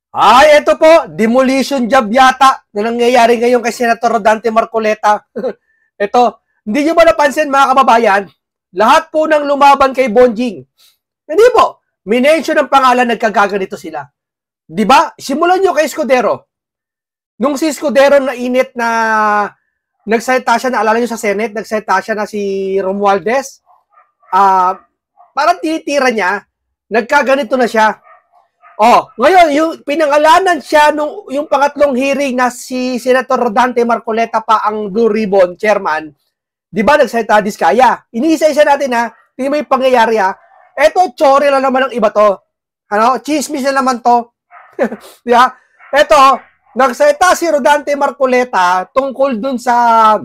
Ay, ito po, demolition job yata na nangyayari ngayon kay Senator Rodante Marcoleta. Ito, hindi nyo ba napansin mga kababayan? Lahat po ng lumaban kay Bonjing. Hindi po, minention ng pangalan, nagkagaganito sila. Di ba? Simulan nyo kay Escudero. Nung si Escudero na init na nagsalita siya, naalala nyo sa Senate, nagsalita siya na si Romualdez, parang tinitira niya, nagkaganito na siya. Oh, ngayon, yung pinangalanan siya nung yung pangatlong hearing na si Senator Rodante Marcoleta pa ang Blue Ribbon chairman, di ba nagsalita Diskaya? Iniisa-isa natin ha, hindi mo yung pangyayari ha. Eto, chore na naman ng iba to. Ano, chismis na naman to. Di ba? Eto, nagsalita si Rodante Marcoleta tungkol dun sa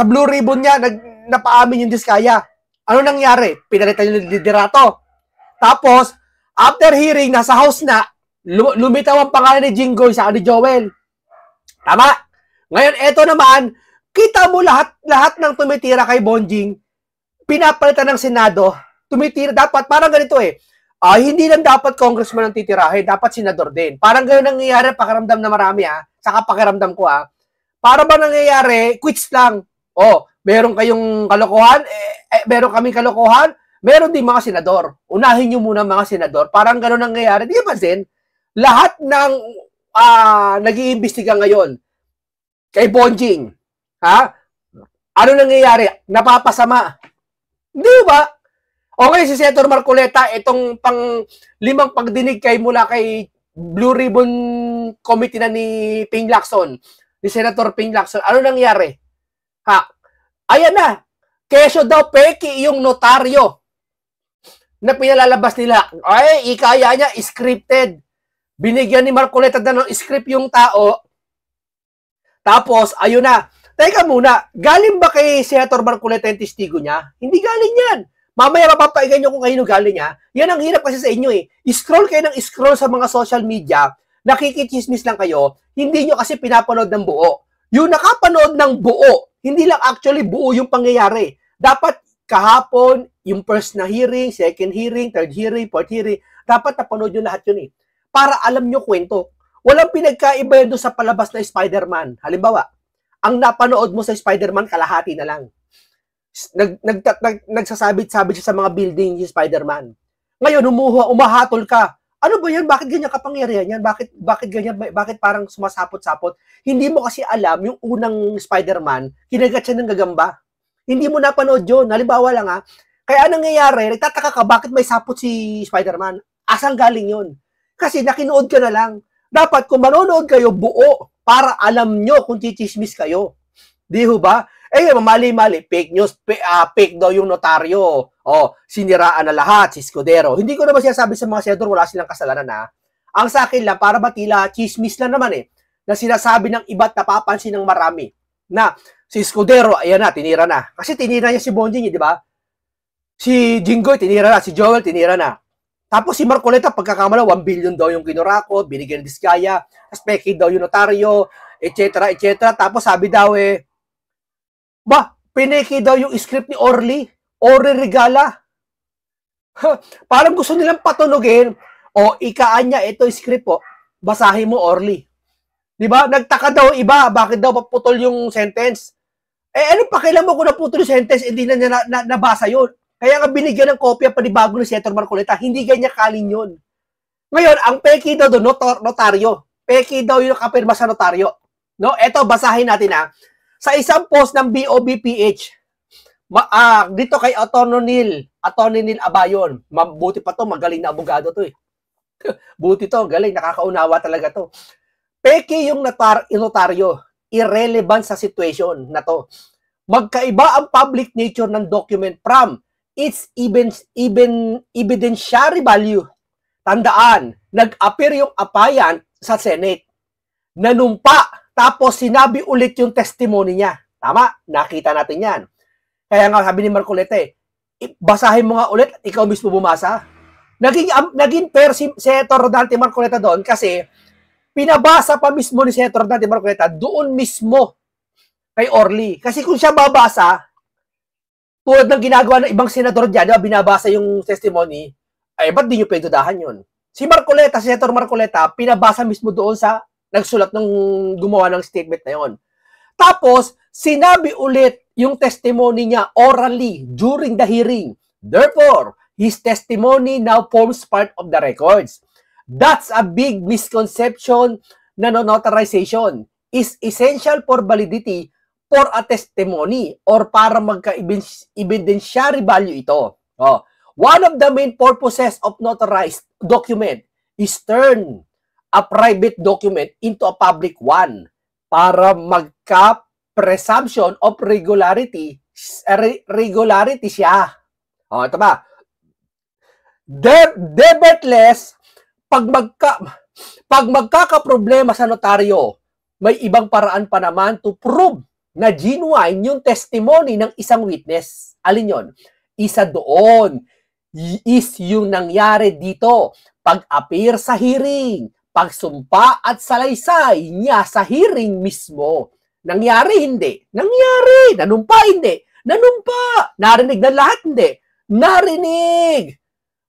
Blue Ribbon niya, napaamin yung Diskaya. Ano nangyari? Pinalitan yung liderato. Tapos, after hearing, nasa house na, lumitaw ang pangalan ni Jinggoy sa ni Joel. Tama? Ngayon, eto naman, kita mo lahat ng tumitira kay Bonjing, pinapalitan ng Senado, tumitira, dapat, parang ganito hindi lang dapat congressman ang titirahin, dapat senador din. Parang ganun nangyayari, pakiramdam na marami saka pakiramdam ko Para ba nangyayari, quits lang. Meron kayong kalokohan, meron kaming kalokohan, meron din mga senador. Unahin nyo muna mga senador. Parang gano'n nangyayari. Di ba din? Lahat ng nag-iimbestiga ngayon kay Bonjing, ano nangyayari? Napapasama. Di ba? Okay, si Senator Marcoleta, itong limang pagdinig mula kay Blue Ribbon Committee na ni Ping Lacson, ni Senator Ping Lacson, ano nangyari? Ayan na. Keso daw peki yung notaryo na pinalalabas nila. Ay, ikaya niya, scripted. Binigyan ni Marcoleta na ng script yung tao. Tapos, ayun na. Teka muna, galing ba kay Senator Marcoleta yung testigo niya? Hindi galing yan. Mamaya mapapaigan nyo kung kanino galing Yan ang hirap kasi sa inyo Scroll kayo ng scroll sa mga social media, nakikichismis lang kayo, hindi nyo kasi pinapanood ng buo. Yung nakapanood ng buo, hindi lang actually buo yung pangyayari. Dapat kahapon, yung first na hearing, second hearing, third hearing, fourth hearing, dapat napanood nyo lahat yun Para alam nyo kwento. Walang pinagkaiba yun sa palabas na Spider-Man. Halimbawa, ang napanood mo sa Spider-Man, kalahati na lang. Nagsasabit-sabit siya sa mga building yung Spider-Man. Ngayon, umahatol ka. Ano ba yan? Bakit ganyan kapangyarihan yan? Bakit ganyan? Bakit parang sumasapot-sapot? Hindi mo kasi alam, yung unang Spider-Man, kinagat siya ng gagamba. Hindi mo napanood yun. Halimbawa lang Kaya anong nangyayari, nagtataka ka, bakit may sapot si Spider-Man? Asang galing yun? Kasi nakinood ka na lang. Dapat kung manonood kayo, buo, para alam nyo kung chichismis kayo. Di ho ba? Mali-mali, fake news, fake daw yung notaryo. Siniraan na lahat, si Escudero. Hindi ko naman sinasabi sa mga senador, wala silang kasalanan Ang sa akin lang, para batila, chismis lang naman na sinasabi ng iba't napapansin ng marami. Na, si Escudero, ayan na, tinira na. Kasi tinira niya si Bonjing, di ba? Si Jinggoy, tinira na. Si Joel, tinira na. Tapos si Marcoleta, pagkakamala, 1 billion daw yung kinurakot, binigyan ng Diskaya, peki daw yung notaryo, etc. Tapos sabi daw pineki daw yung script ni Orly Regala. Parang gusto nilang patunogin, ikaan niya, ito script po, basahin mo Orly. Diba? Nagtaka daw iba, bakit daw paputol yung sentence? Ano pakialam mo kung naputol yung sentence, hindi na niya nabasa yun. Kaya nga binigyan ng kopya panibago ni Senator Marcoleta, hindi ganyan kalin yun. Ngayon, ang peki daw doon, notaryo. Peki daw yung kapirma sa notaryo. No? Ito, basahin natin Sa isang post ng BOBPH, dito kay Atty. Neil Abayon, mabuti pa to, magaling na abogado to Buti to, galing, nakakaunawa talaga to. Peki yung notaryo, irrelevant sa situation na to. Magkaiba ang public nature ng document from its evidentiary value. Tandaan, nag-appear yung appliant sa Senate. Nanumpa, tapos sinabi ulit yung testimony niya. Tama? Nakita natin yan. Kaya nga sabi ni Marcoleta basahin mo nga ulit at ikaw mismo bumasa. Naging fair si Senator Rodante Marcoleta doon kasi pinabasa pa mismo ni Senator Rodante Marcoleta doon mismo kay Orly. Kasi kung siya babasa, tulad ng ginagawa ng ibang senador dyan, binabasa yung testimony, ba't di nyo pwede dahan yun? Si Marcoleta, si Senator Marcoleta, pinabasa mismo doon sa nagsulat ng gumawa ng statement na yon. Tapos, sinabi ulit yung testimony niya orally during the hearing. Therefore, his testimony now forms part of the records. That's a big misconception na notarization is essential for validity for a testimony or para magka-evidentiary value ito. One of the main purposes of notarized document is turn a private document into a public one para magka-presumption of regularity siya. Ito ba? Nevertheless, pag magkakaproblema sa notaryo, may ibang paraan pa naman to prove na genuine yung testimony ng isang witness. Alin yon? Isa doon is yung nangyari dito, pag-appear sa hearing, pagsumpa at salaysay niya sa hearing mismo. Nangyari, hindi. Nangyari. Nanumpa, hindi. Nanumpa. Narinig na lahat, hindi. Narinig.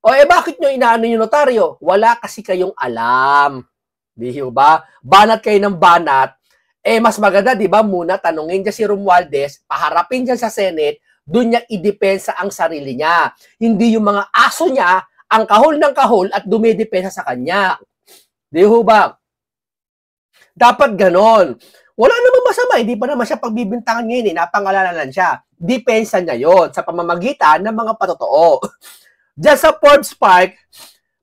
Bakit nyo inaano yung notaryo? Wala kasi kayong alam. Di ba? Banat kayo ng banat. Mas maganda, di ba, muna tanungin niya si Romualdez, paharapin niya sa Senate, doon niya idepensa ang sarili niya. Hindi yung mga aso niya, ang kahol ng kahol at dumidepensa sa kanya. Di ba? Dapat ganon. Wala namang masama, hindi pa naman siya pagbibintangan ngayon, napangalanan siya. Depensa niya yon sa pamamagitan ng mga patotoo. Diyan sa Forbes Park,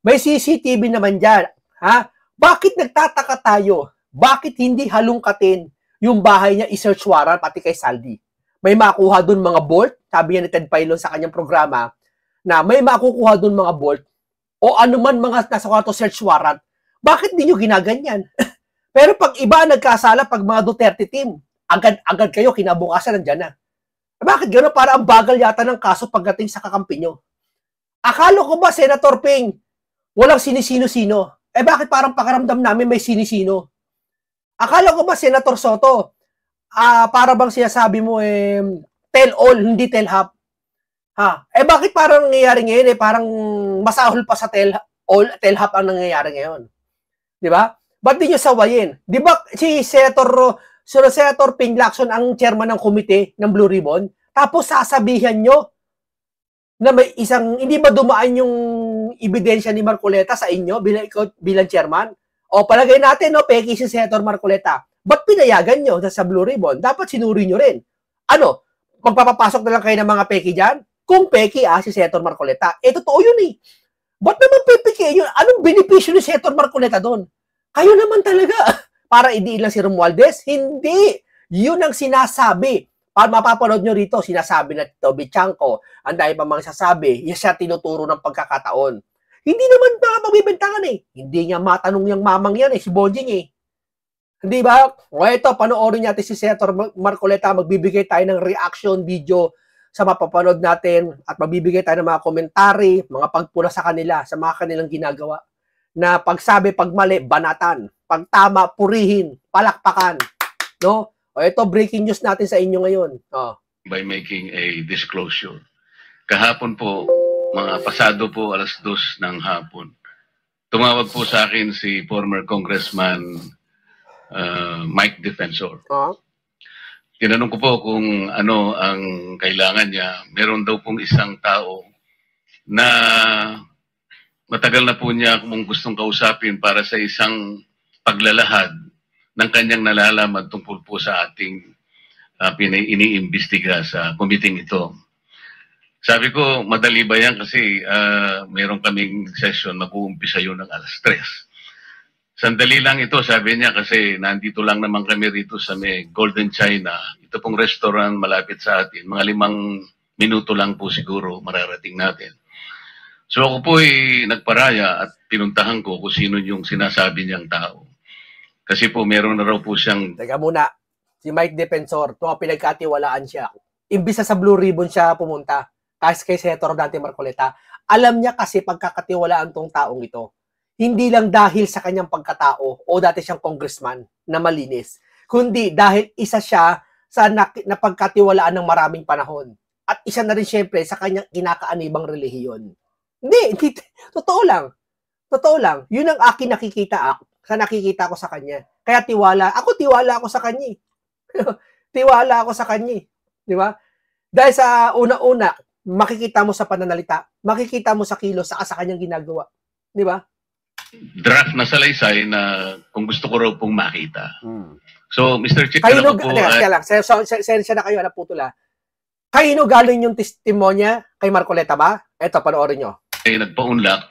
may CCTV naman dyan. Ha? Bakit nagtataka tayo? Bakit hindi halungkatin yung bahay niya i-search warrant pati kay Saldi? May makuha dun mga bolt, sabi niya ni Ted Pailon sa kanyang programa, na may makukuha dun mga bolt o anuman mga nasa kwarto search warrant. Bakit di nyo ginaganyan? Pero pag iba nagkasala, pag mga Duterte team, agad kayo kinabukasan nandyan na. Bakit gano'n? Para ang bagal yata ng kaso pagdating sa kakampi nyo. Akala ko ba, Senator Ping, walang sinisino-sino? Bakit parang pakaramdam namin may sinisino? Akala ko ba, Senator Soto, para bang sinasabi mo, tell all, hindi tell half? Bakit parang nangyayari ngayon, parang masahol pa sa tell all, tell half ang nangyayari ngayon? Di ba? Ba't di nyo sawayin? Di ba si Senator Ping Lacson ang chairman ng komite ng Blue Ribbon? Tapos sasabihan nyo na may isang, hindi ba dumaan yung ebidensya ni Marcoleta sa inyo bilang chairman? O palagay natin, peki si Senator Marcoleta. Ba't pinayagan nyo sa Blue Ribbon? Dapat sinuri nyo rin. Ano? Magpapapasok na lang kayo ng mga peki dyan? Kung peki si Senator Marcoleta. Totoo yun eh. Ba't naman pipiki yun? Anong benepisyo ni Senator Marcoleta doon? Kayo naman talaga. Para idiin lang si Romualdez? Hindi. Yun ang sinasabi. Para mapapanood nyo rito, sinasabi na Toby Chanko, ang dahil pa mga sasabi, yan siya tinuturo ng pagkakataon. Hindi naman mga pagbibintangan eh. Hindi niya matanong yung mamang yan si Bonjing eh. Hindi ba? Ito, panoorin natin si Senator Marcoleta, magbibigay tayo ng reaction video sa mapapanood natin at magbibigay tayo ng mga komentary, mga pagpula sa kanila, sa mga kanilang ginagawa. Na pagsabi, pag mali, banatan. Pag tama, purihin, palakpakan. No? Ito, breaking news natin sa inyo ngayon. By making a disclosure. Kahapon po, mga pasado po, 2:00 ng hapon. Tumawag po sa akin si former Congressman Mike Defensor. Tinanong ko po kung ano ang kailangan niya. Meron daw pong isang tao na matagal na po niya kung gustong kausapin para sa isang paglalahad ng kanyang nalalaman tungkol po sa ating iniimbestiga sa committee ito. Sabi ko, madali ba yan kasi meron kaming session, mag-uumpisa yun ng 3:00. Sandali lang ito, sabi niya, kasi nandito lang naman kami rito sa may Golden China. Ito pong restaurant malapit sa atin. Mga 5 minuto lang po siguro mararating natin. So ako po ay nagparaya at pinuntahan ko kung sino yung sinasabi niyang tao. Kasi po meron na raw po siyang... Teka muna, si Mike Defensor, ito pinagkatiwalaan siya. Imbis na sa Blue Ribbon siya pumunta, kasi kay Senator Dante Marcoleta, alam niya kasi pagkakatiwalaan tong taong ito. Hindi lang dahil sa kanyang pagkatao o dati siyang congressman na malinis, kundi dahil isa siya sa napagkatiwalaan ng maraming panahon. At isa na rin siyempre sa kanyang kinakaanibang relihiyon. Hindi, totoo lang. Totoo lang, yun ang akin nakikita ko sa kanya. Kaya tiwala ako sa kanya. Tiwala ako sa kanya. Di ba? Dahil sa una-una, makikita mo sa pananalita, makikita mo sa kilos, sa kanyang ginagawa. Di ba? Draft na salaysay na kung gusto ko raw pong makita. So, Mr. Chair, kayo po, sensya na kayo, naputula. Kayo galing yung testimonya kay Marcoleta ba? Eto, panoorin nyo. Nagpaunlak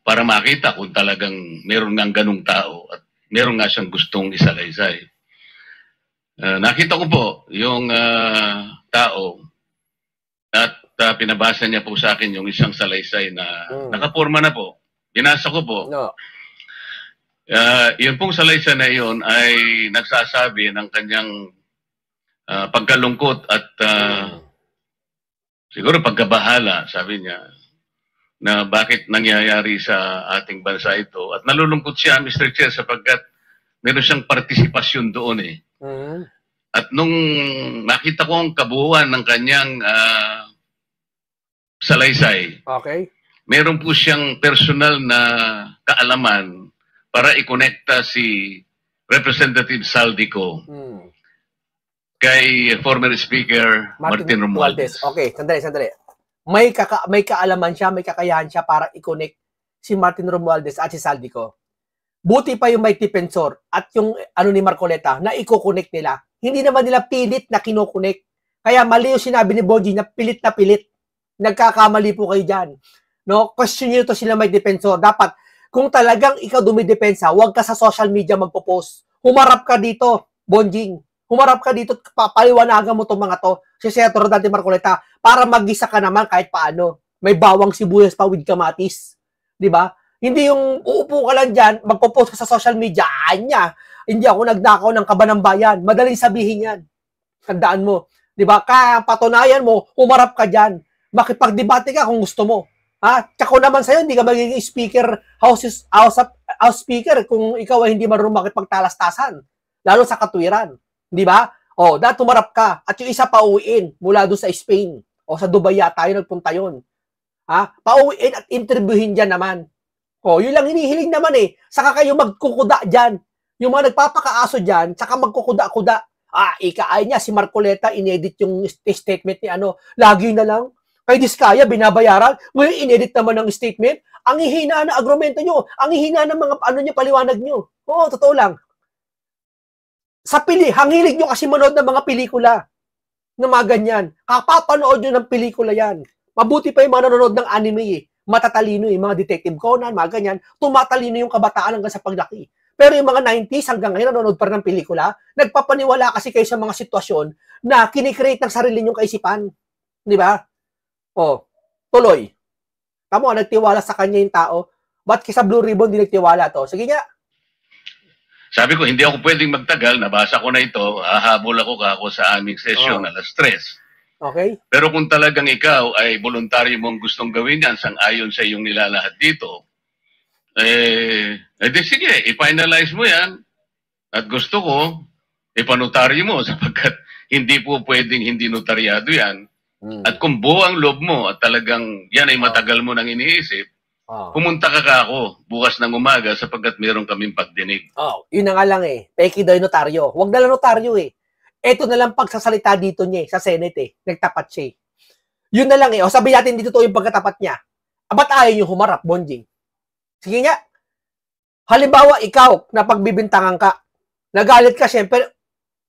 para makita kung talagang meron nga ganung tao at meron nga siyang gustong isalaysay. Nakita ko po yung tao at pinabasa niya po sa akin yung isang salaysay na nakaporma na po. Binasa ko po. No. Yung pong salaysay na yun ay nagsasabi ng kanyang pagkalungkot at siguro pagkabahala, sabi niya, na bakit nangyayari sa ating bansa ito. At nalulungkot siya, Mr. Chair, sapagkat meron siyang partisipasyon doon eh. At nung nakita ko ang kabuuan ng kanyang salaysay, okay, meron po siyang personal na kaalaman para i-connecta si Representative Saldico kay former Speaker Martin Romualdez. Okay, sandali. May kaalaman siya, may kakayahan siya para i-connect si Martin Romualdez at si Saldico. Buti pa yung may defensor at yung ni Marcoleta na i-connect nila. Hindi naman nila pilit na kinokonek. Kaya mali yung sinabi ni Bonji na pilit na pilit. Nagkakamali po kayo dyan. No? Question nyo to sila may defensor. Dapat, kung talagang ikaw dumidepensa, huwag ka sa social media magpo-post. Humarap ka dito, Bonjing. Humarap ka dito, papaliwanagan mo itong mga to, si Senator Dante Marcoleta, para mag-isa ka naman kahit paano. May bawang sibuyas pa with kamatis. Di ba? Hindi yung uupo ka lang dyan, magpo-post ka sa social media, anya, hindi ako nagnakaw ng kaban ng bayan. Madaling sabihin yan. Tandaan mo. Di ba? Kaya patunayan mo, humarap ka dyan. Makipag-debate ka kung gusto mo. Ha? Tsaka naman sa'yo, hindi ka magiging speaker, house speaker kung ikaw ay hindi marunong makipagtalastasan. Lalo sa katwiran. Di ba? O, dahil tumarap ka. At yung isa pauwiin mula doon sa Spain. O sa Dubai yata yun, nagpunta yun. Ha? Pauwiin at interviewin dyan naman. O, yun lang hinihiling naman eh. Saka kayo magkukuda dyan. Yung mga nagpapakaaso dyan, saka magkukuda-kuda. Ikaay niya, si Marcoleta, inedit yung statement ni lagi na lang. Kay Diskaya, binabayaran. Ngayon, inedit naman ng statement. Ang hihina na agrumento nyo. Ang hihina ng mga niya, paliwanag nyo. Oo, totoo lang. Hangilig nyo kasi manood ng mga pelikula na mga ganyan. Kapapanood nyo ng pelikula yan. Mabuti pa yung mga nanonood ng anime eh. Matatalino eh. Mga Detective Conan, mga ganyan. Tumatalino yung kabataan hanggang sa paglaki. Pero yung mga 90s hanggang ngayon nanonood pa rin ng pelikula, nagpapaniwala kasi kayo sa mga sitwasyon na kinikreate ng sarili nyong kaisipan. Di ba? O, tuloy. Tamo, nagtiwala sa kanya yung tao. Ba't kisa Blue Ribbon di nagtiwala to? Sige nga. Sabi ko, hindi ako pwedeng magtagal. Nabasa ko na ito. Hahabol ako sa aming session alas 3. Okay. Pero kung talagang ikaw ay voluntaryo mong gustong gawin yan sang-ayon sa iyong nilalahad dito, sige, i-finalize mo yan. At gusto ko, ipanotaryo mo sapagkat hindi po pwedeng hindi notaryado yan. At kung buo ang loob mo at talagang yan ay matagal mo nang iniisip, pumunta ka ako bukas ng umaga sapagkat meron kaming pagdinig. Yun na nga lang eh. Peki daw yung notaryo. Huwag na lang notaryo eh. Ito na lang pagsasalita dito niya sa Senate eh. Nagtapat siya eh. Yun na lang eh. O sabi natin dito to yung pagkatapat niya. Ba't ayaw yung humarap, Bonjing? Sige nga. Halimbawa, ikaw na pagbibintangan ka, nagalit ka, syempre,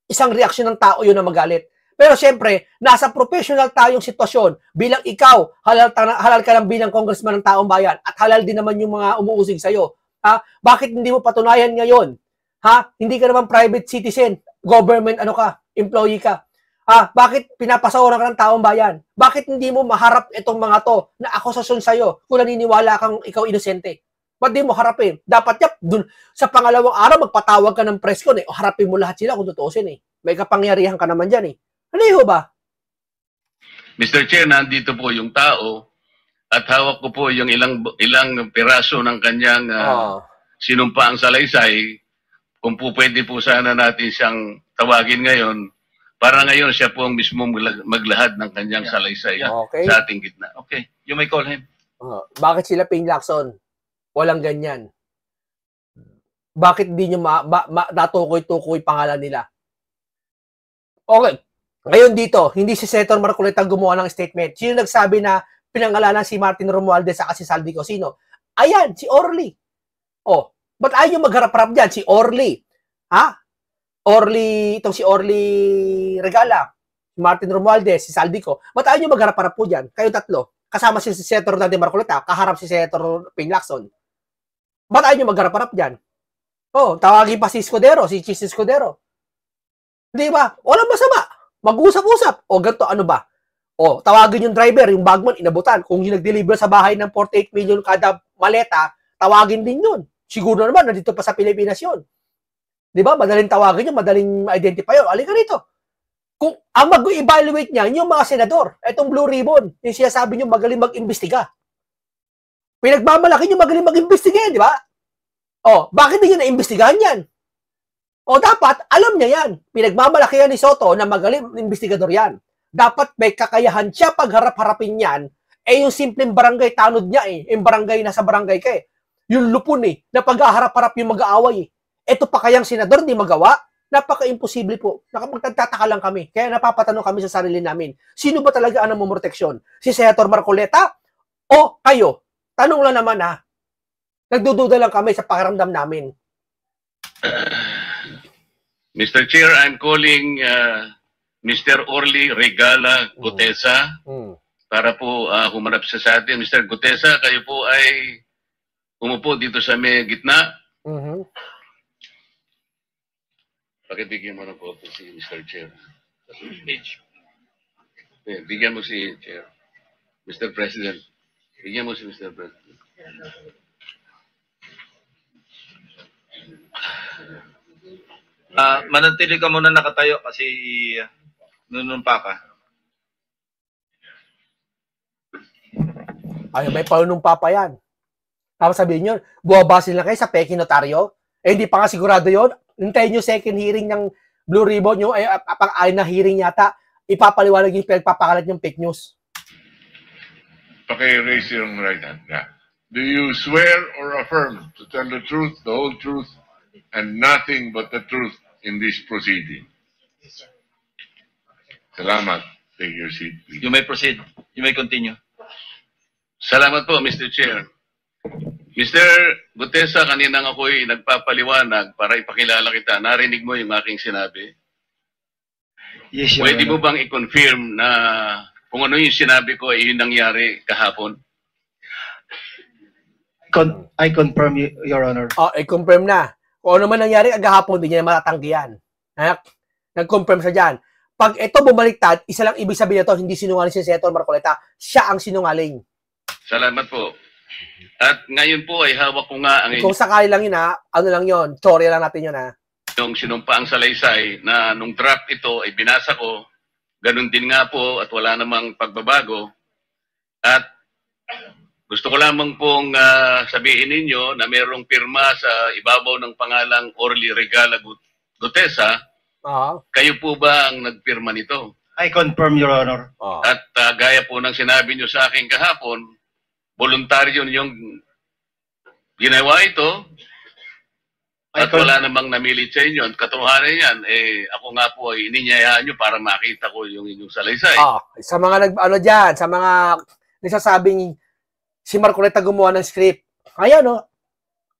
isang reaksyon ng tao yun na magalit. Pero syempre, nasa professional tayong sitwasyon. Bilang ikaw, halal ka lang bilang congressman ng taong bayan at halal din naman yung mga umuusig sa'yo. Ha? Bakit hindi mo patunayan ngayon? Ha? Hindi ka naman private citizen, government employee ka. Ha? Bakit pinapasawaran ka ng taong bayan? Bakit hindi mo maharap itong mga to na akusasyon sa'yo kung naniniwala kang ikaw inosente? Ba't di mo harapin? Dapat dun, sa pangalawang araw, magpatawag ka ng press con eh. O harapin mo lahat sila kung tutuusin eh. May kapangyarihan ka naman dyan eh. Ano ba? Mr. Chair, nandito po yung tao at hawak ko po yung ilang piraso ng kanyang sinumpaang salaysay. Kung po pwede po sana natin siyang tawagin ngayon para ngayon siya po ang mismo maglahad ng kanyang salaysay sa ating gitna. Okay, you may call him. Bakit sila Ping Lacson? Walang ganyan. Bakit di nyo natukoy-tukoy pangalan nila? Okay. Ngayon dito, hindi si Senator Marcoleta gumawa ng statement. Sino nagsabi na pinangalanan si Martin Romualdez sa si Saldico? Sino? Ayan, si Orly. Ba't ayaw nyo magharap-harap dyan? Si Orly. Itong si Orly Regala, Martin Romualdez, si Saldico. Ba't ayaw nyo magharap-harap po dyan? Kayo tatlo. Kasama si Senator Dante Marcoleta, kaharap si Senator Ping Lacson. Ba't ayaw nyo magharap-harap dyan? Tawagin pa si Escudero, si Chis Escudero. Di ba? Walang masama. Mag-usap-usap. Ganito, ano ba? Tawagin yung driver, yung bagman, inabutan. Kung yung nag-deliver sa bahay ng 48 million kada maleta, tawagin din yun. Siguro naman, nandito pa sa Pilipinas yun. Di ba? Madaling tawagin yun, madaling identify yun. Alin ka rito. Kung ang mag-evaluate niya, yung mga senador, itong Blue Ribbon, yung sinasabi nyo magaling mag-imbestiga. Pinagmamalaki nyo magaling mag-imbestiga, di ba? Bakit hindi nyo na-imbestigahan yan? Dapat, alam niya yan. Pinagmamalaki yan ni Soto na magaling investigador yan. Dapat may kakayahan siya pagharap-harapin yan. Yung simpleng barangay tanod niya yung barangay nasa barangay ka Yung lupon na pag-aharap-harap yung mag-aaway Ito pa kayang senador hindi magawa? Napaka-imposible po. Magtataka lang kami. Kaya napapatanong kami sa sarili namin. Sino ba talaga ang namumroteksyon? Si Senator Marcoleta o kayo? Tanong lang naman Nagdududa lang kami sa pakiramdam namin. Mr. Chair, I'm calling Mr. Orly Regala Gutesa para po humarap sa atin. Mr. Gutesa, kayo po ay umupo dito sa may gitna. Pakibigyan mo na po si Mr. Chair. Bigyan mo si Chair. Mr. President. Bigyan mo si Mr. President. Manatili ka muna nakatayo kasi nunumpa ka. May panunumpa pa yan. Tapos sabihin nyo, buwabasin lang kayo sa peki notaryo. Hindi pa nga sigurado yon. Hintayin nyo second hearing ng Blue Ribbon nyo. Ay na hearing yata. Ipapaliwanag yung pinagpapakalat yung fake news. Raise your right hand. Yeah. Do you swear or affirm to tell the truth, the whole truth, and nothing but the truth in this proceeding? Salamat. Take your seat, please. You may proceed. You may continue. Salamat po, Mr. Chair. Mr. Gutesa, kanina nga ako'y nagpapaliwanag para ipakilala kita. Narinig mo yung aking sinabi? Yes, Your Pwede Honor. mo bang i-confirm na kung ano yung sinabi ko ay yung nangyari kahapon? I confirm, Your Honor. I-confirm na. Kung ano man nangyari agahapon, hindi niya matatanggihan. Nag-confirm siya dyan. Pag ito bumaliktad, isa lang ibig sabihin nito, hindi sinungaling si Senator Marcoleta. Siya ang sinungaling. Salamat po. At ngayon po ay hawak ko nga ang Kung sakali lang yun ano lang yun, sorry lang natin yun yung sinumpaang salaysay na nung draft ito ay binasa ko, ganun din nga po at wala namang pagbabago. At gusto ko lamang pong sabihin ninyo na mayroong pirma sa ibabaw ng pangalang Orly Regala Gutesa. Kayo po ba ang nagpirma nito? I confirm, Your Honor. At gaya po ng sinabi nyo sa akin kahapon, voluntaryo ninyong ginawa ito at wala namang namilit sa inyo. At katotohanan yan, ako nga po ay ininyayaan nyo para makita ko yung inyong salaysay. Sa mga sa mga nagsasabing si Marcoleta gumawa ng script. Ayan,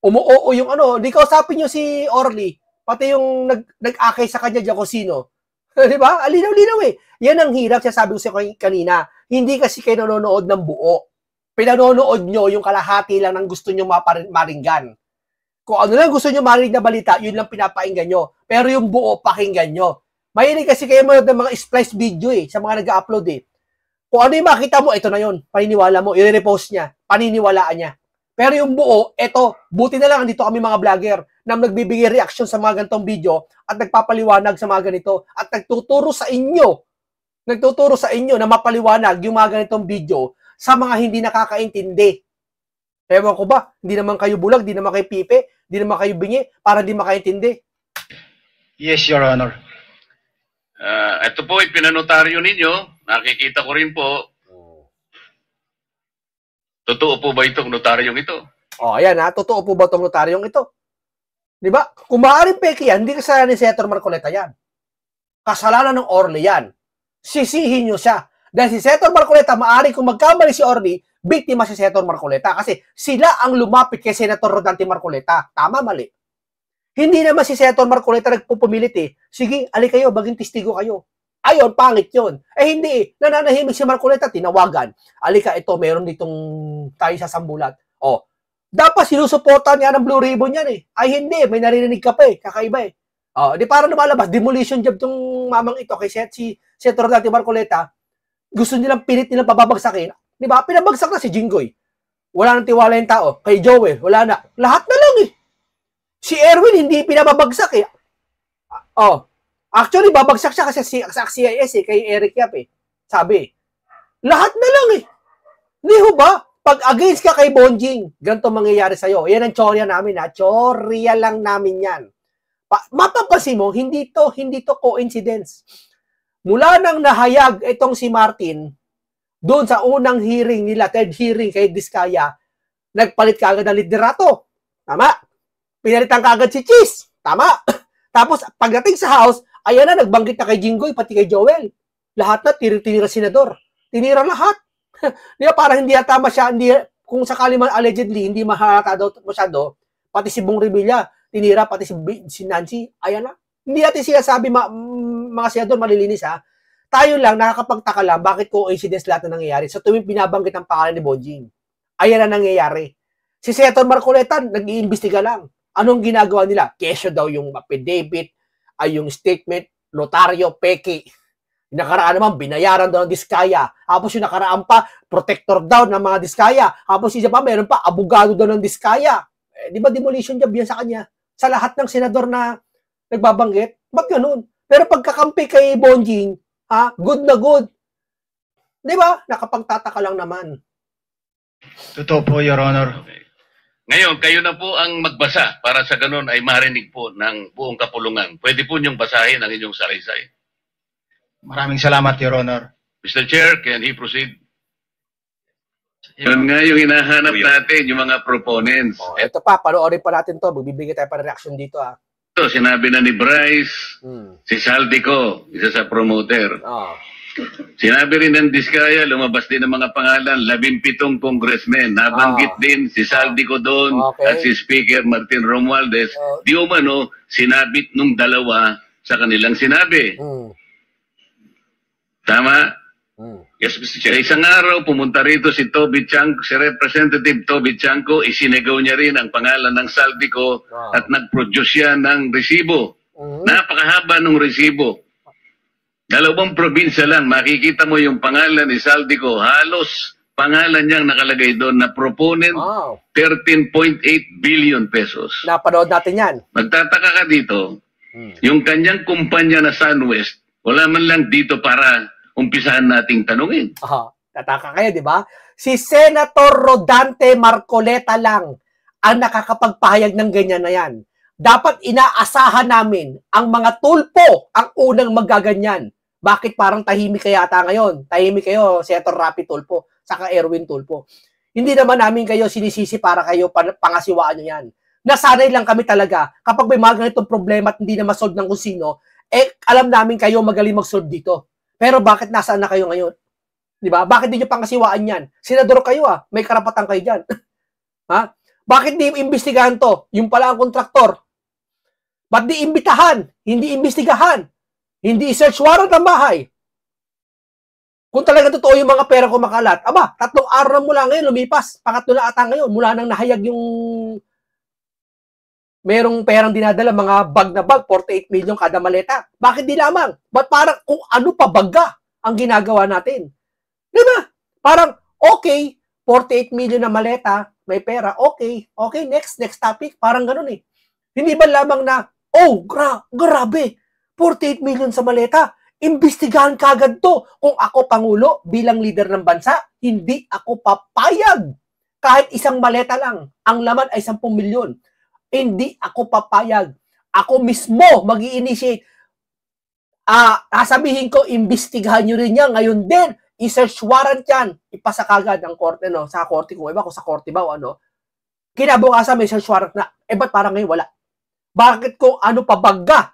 umuoo yung hindi kausapin nyo si Orly, pati yung nag-akay sa kanya dyan kung sino. Di ba? Alinaw-linaw Yan ang hirap, sabi ko sa kanina. Hindi kasi kayo nanonood ng buo. Pinanonood nyo yung kalahati lang ng gusto nyo maringgan. Kung ano lang gusto nyo marinig na balita, yun lang pinapainggan nyo. Pero yung buo, pakinggan nyo. Mahilig kasi kayo manood ng mga splice video sa mga nag-upload Kung ano yung makita mo, ito na yun. Paniniwala mo, i-repost niya. Paniniwalaan niya. Pero yung buo, buti na lang, dito kami mga vlogger na nagbibigay reaction sa mga ganitong video at nagpapaliwanag sa mga ganito at nagtuturo sa inyo na mapaliwanag yung mga ganitong video sa mga hindi nakakaintindi. Ewan ko ba, hindi naman kayo bulag, hindi naman kayo pipe, hindi naman kayo bingi para hindi makaintindi. Yes, Your Honor. Ito po ay pinanotaryo ninyo. Nakikita ko rin po. Totoo po ba itong notaryong ito? O, ayan ha, totoo po ba itong notaryong ito? Di ba? Kung maaaring peke yan, hindi kasalanan ni Senator Marcoleta yan. Kasalanan ng Orly yan. Sisihin nyo siya. Dahil si Senator Marcoleta, maaaring kung magkamali si Orly, biktima si Senator Marcoleta. Kasi sila ang lumapit kay Senator Rodante Marcoleta. Tama, mali. Hindi naman si Senator Marcoleta nagpupumilit eh. Sige, ali kayo, baging testigo kayo. Ayon, pangit yun. Eh hindi, nananahimik si Marcoleta, tinawagan. Alika, ito, meron ditong tayo sa sambulat. O, dapat sinusuportahan niya ng Blue Ribbon yan eh. Ay hindi, may naririnig ka pa eh, kakaiba eh. O, di para lumalabas, demolition job tong mamang ito kay si Senator Rodante Marcoleta. Gusto nilang pilit nilang pababagsakin. Di ba? Pinabagsak na si Jinggoy. Wala nang tiwala yung tao. Kay Joel, wala na. Lahat na lang eh. Si Erwin, hindi pinababagsak eh. O, actually, babagsak siya kasi sa CIS eh, kay Eric Yap eh. Sabi, lahat na lang eh. Hindi ho ba? Pag against ka kay Bonjing, ganito mangyayari sa'yo. Yan ang tsorya namin ha. Tsorya lang namin yan. Mapapansin mo, hindi to coincidence. Mula nang nahayag itong si Martin, doon sa unang hearing nila, third hearing kay Diskaya, nagpalit ka agad ng liderato. Tama? Pinalitan ka agad si Cheese. Tama? Tapos, pagdating sa house, ayan na, nagbanggit na kay Jinggoy, pati kay Joel. Lahat na, tinira senador. Tinira lahat. Di ba, parang hindi yata kung sakali man allegedly, hindi mahalata daw masyado, pati si Bong Revilla, tinira, pati si Nancy, ayan na. Hindi natin siya sabi, mga senador, malilinis ha. Tayo lang, nakakapagtaka lang, bakit coincidence lahat na nangyayari? Sa tuwing binabanggit ang pangalan ni Bonjing, ayan na nangyayari. Si Senator Marcoleta, nag-iimbestiga lang. Anong ginagawa nila? Kesyo daw yung affidavit, ay yung statement, notaryo, peke. Yung nakaraan naman, binayaran daw ng Diskaya. Tapos yung nakaraan pa, protector daw ng mga Diskaya. Tapos isa pa, meron pa, abogado daw ng Diskaya. Eh, di ba demolition job yan sa kanya? Sa lahat ng senador na nagbabanggit, ba't ganun? Pero pagkakampi kay Bonjing, good na good. Di ba? Nakapagtataka lang naman. Totoo po, Your Honor. Okay. Ngayon, kayo na po ang magbasa para sa ganun ay marinig po ng buong kapulungan. Pwede po niyong basahin ang inyong salaysay. Maraming salamat, Your Honor. Mr. Chair, can he proceed? Yun nga yung hinahanap natin, yung mga proponents. Oh, ito pa, panoorin pa natin to. Magbibigay tayo pa ng reaction dito ha. Ito, sinabi na ni Bryce, si Saldico, isa sa promoter. Oh. Sinabi rin ng Diskaya, lumabas din ng mga pangalan, 17 congressmen. Nabanggit din si Saldico doon at si Speaker Martin Romualdez. Di umano, sinabit nung dalawa sa kanilang sinabi. Tama? Yes, Mr. Chair. Isang araw, pumunta rito si Toby Chanco, si Representative Toby Chanco, isinagaw niya rin ang pangalan ng Saldico at nag-produce siya ng resibo. Napakahaba ng resibo. Dalawang probinsya lang, makikita mo yung pangalan ni Saldico, halos pangalan niyang nakalagay doon na proponent, 13.8 billion pesos. Napanood natin yan. Magtataka ka dito, yung kanyang kumpanya na SunWest, wala man lang dito para umpisahan nating tanungin. Tataka kayo, di ba? Si Senator Rodante Marcoleta lang ang nakakapagpahayag ng ganyan na yan. Dapat inaasahan namin ang mga tulpo ang unang magaganyan. Bakit parang tahimik kaya ata ngayon? Tahimik kayo, Senator Rapi Tulpo, saka Erwin Tulpo. Hindi naman namin kayo sinisisi para kayo pangasiwaan nyo yan. Nasanay lang kami talaga, kapag may mga ganitong problema at hindi na masolve ng kung sino, alam namin kayo magaling mag-solve dito. Pero bakit nasaan na kayo ngayon? Di ba? Bakit di nyo pangasiwaan yan? Senador kayo may karapatan kayo dyan. Ha? Bakit di imbestigahan to? Yung pala ang kontraktor. Ba't di imbitahan? Hindi imbestigahan. Hindi search warrant ang bahay. Kung talaga totoo yung mga pera kumakalat, 3 araw na mula ngayon, lumipas. Pangatlo na ata ngayon, mula nang nahayag yung merong perang dinadala, mga bag na bag, 48 million kada maleta. Bakit di lamang? Ba't parang kung ano pa baga ang ginagawa natin? Di ba? Parang, okay, 48 million na maleta, may pera, okay, next topic, parang ganun eh. Hindi ba lamang na, grabe, 48 million sa maleta, imbestigahan kagad to. Kung ako Pangulo, bilang leader ng bansa, hindi ako papayag. Kahit isang maleta lang, ang laman ay 10 milyon. Hindi ako papayag. Ako mismo mag-i-initiate. Sasabihin ko, imbestigahan nyo rin yan. Ngayon din, i-search warrant yan, ipasa kagad ng korte, no? Sa korte, kung iba, kung sa korte ba o ano, kinabukasan may search warrant na, ba't parang ngayon wala? Bakit kung ano pa baga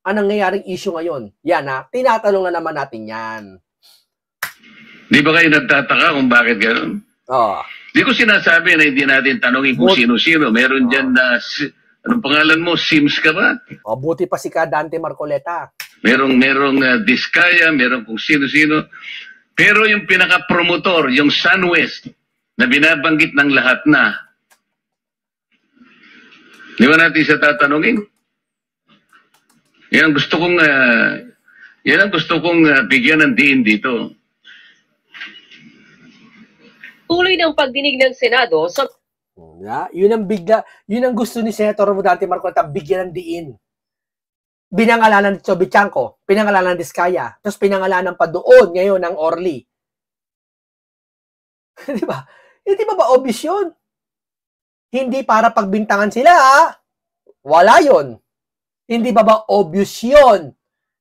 ang nangyayaring issue ngayon? Yan ha, tinatanong na naman natin yan. Di ba kayo nagtataka kung bakit gano'n? Oh. Di ko sinasabi na hindi natin tanongin kung sino-sino. Meron dyan na, anong pangalan mo, Sims ka ba? Oh, buti pa si Dante Marcoleta. Merong Diskaya, merong kung sino-sino. Pero yung pinaka-promotor, yung SunWest, na binabanggit ng lahat na, di ba natin siya tatanungin? Yan ang gusto kong bigyan ng diin dito. Tuloy ng pagdinig ng Senado sa Yun ang gusto ni Senator Dante Marcoleta, bigyan ng diin. Binangalanan ni Chobichanco, pinangalanan ng Diskaya, tapos pinangalanan pa doon ngayon ng Orly. Di ba? Hindi ba obvious yun? Hindi para pagbintangan sila, ha? Wala yun. Hindi ba obvious yun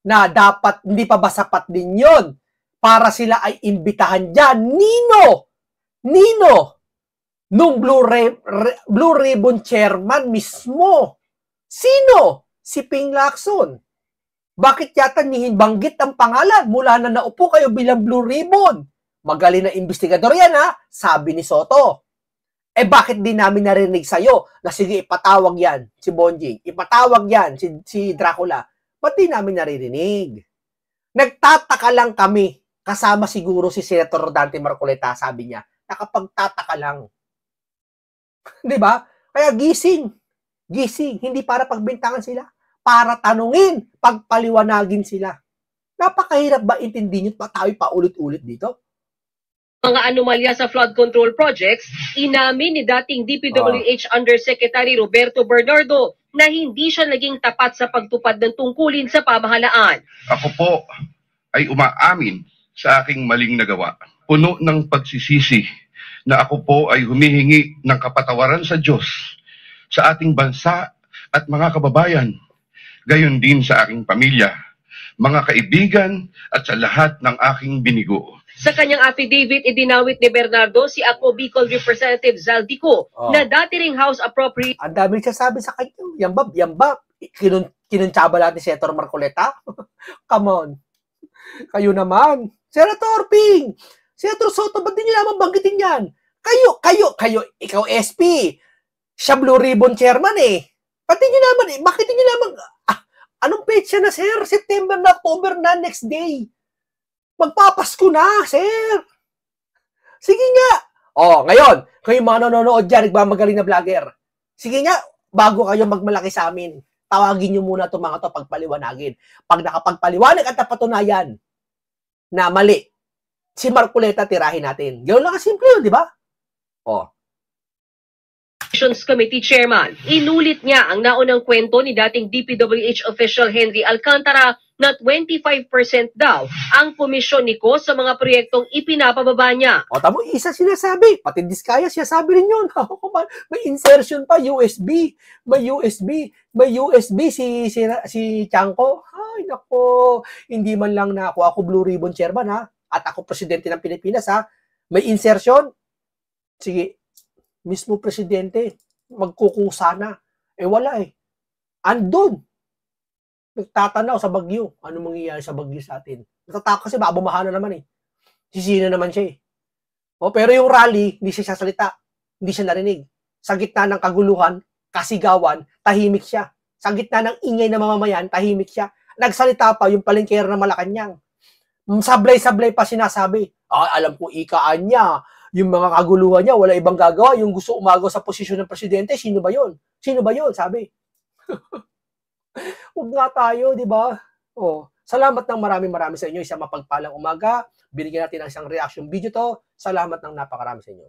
na dapat, hindi pa ba sapat din yun para sila ay imbitahan dyan? Nino, nung Blue Ribbon Chairman mismo. Sino? Si Ping Lacson. Bakit yata banggit ang pangalan mula na naupo kayo bilang Blue Ribbon? Magaling na investigador yan, ha? Sabi ni Soto. Bakit di namin narinig sa'yo na sige, ipatawag yan si Bonjing, ipatawag yan si Dracula. Ba't di namin naririnig? Nagtataka lang kami, kasama siguro si Senator Dante Marcoleta, sabi niya, nakapagtataka lang. Di ba? Kaya gising, hindi para pagbintangan sila, para tanungin, pagpaliwanagin sila. Napakahirap ba intindihin nyo tayo pa ulit-ulit dito? mga anomalya sa flood control projects, inamin ni dating DPWH Undersecretary Roberto Bernardo na hindi siya naging tapat sa pagtupad ng tungkulin sa pamahalaan. Ako po ay umaamin sa aking maling nagawa. Puno ng pagsisisi na ako po ay humihingi ng kapatawaran sa Diyos, sa ating bansa at mga kababayan, gayon din sa aking pamilya, mga kaibigan at sa lahat ng aking binigo. Sa kanyang affidavit, idinawit ni Bernardo si Ako Bicol Representative Zaldico na dati ring House Appropriate. Ang dami siya sabi sa kanya, yambab, kinuntsaba natin si Senator Marcoleta. Come on. Kayo naman. Senator Ping, Senator Soto, ba't din nyo naman banggitin yan? Kayo, ikaw SP, siya Blue Ribbon Chairman eh. Bakit nyo naman, anong petsa na sir? September na, October na, next day. Magpapasko na, sir. Sige nga. Ngayon, kayo mga nanonood dyan, nagmamagaling na vlogger. Sige nga, bago kayo magmalaki sa amin, tawagin nyo muna itong mga ito pagpaliwanagin. Pag nakapagpaliwanag at napatunayan na mali, si Marcoleta tirahin natin. Ganoon lang kasimple yun, di ba? Committee Chairman. Inulit niya ang naunang kwento ni dating DPWH official Henry Alcantara na 25% daw ang komisyon ni Ko sa mga proyektong ipinapababa niya. Tamo, isa sinasabi. Pati Diskaya, sinasabi rin yun. May insertion pa, USB. May USB si Chanco. Ay, nako. Hindi man lang na ako Blue Ribbon Chairman, ha? At ako presidente ng Pilipinas, ha? May insertion. Sige, mismo presidente, magkukusa na. Wala eh. Andun. Nagtatanaw sa Bagyo. Ano mangyayari sa Bagyo sa atin? Natatakot kasi baka bumaha na naman eh. Sisino naman siya eh. Pero yung rally, hindi siya sasalita. Hindi siya narinig. Sa gitna ng kaguluhan, kasigawan, tahimik siya. Sa gitna ng ingay na mamamayan, tahimik siya. Nagsalita pa yung palengkero ng Malacanang. Sablay-sablay pa sinasabi. Alam ko ikaan niya. Yung mga kaguluhan niya, wala ibang gagawa. Yung gusto umagaw sa posisyon ng presidente, sino ba yun? Sabi. Huwag nga tayo, di ba? Salamat ng marami sa inyo. Isang mapagpalang umaga. Binigyan natin ng isang reaction video to. Salamat ng napakarami sa inyo.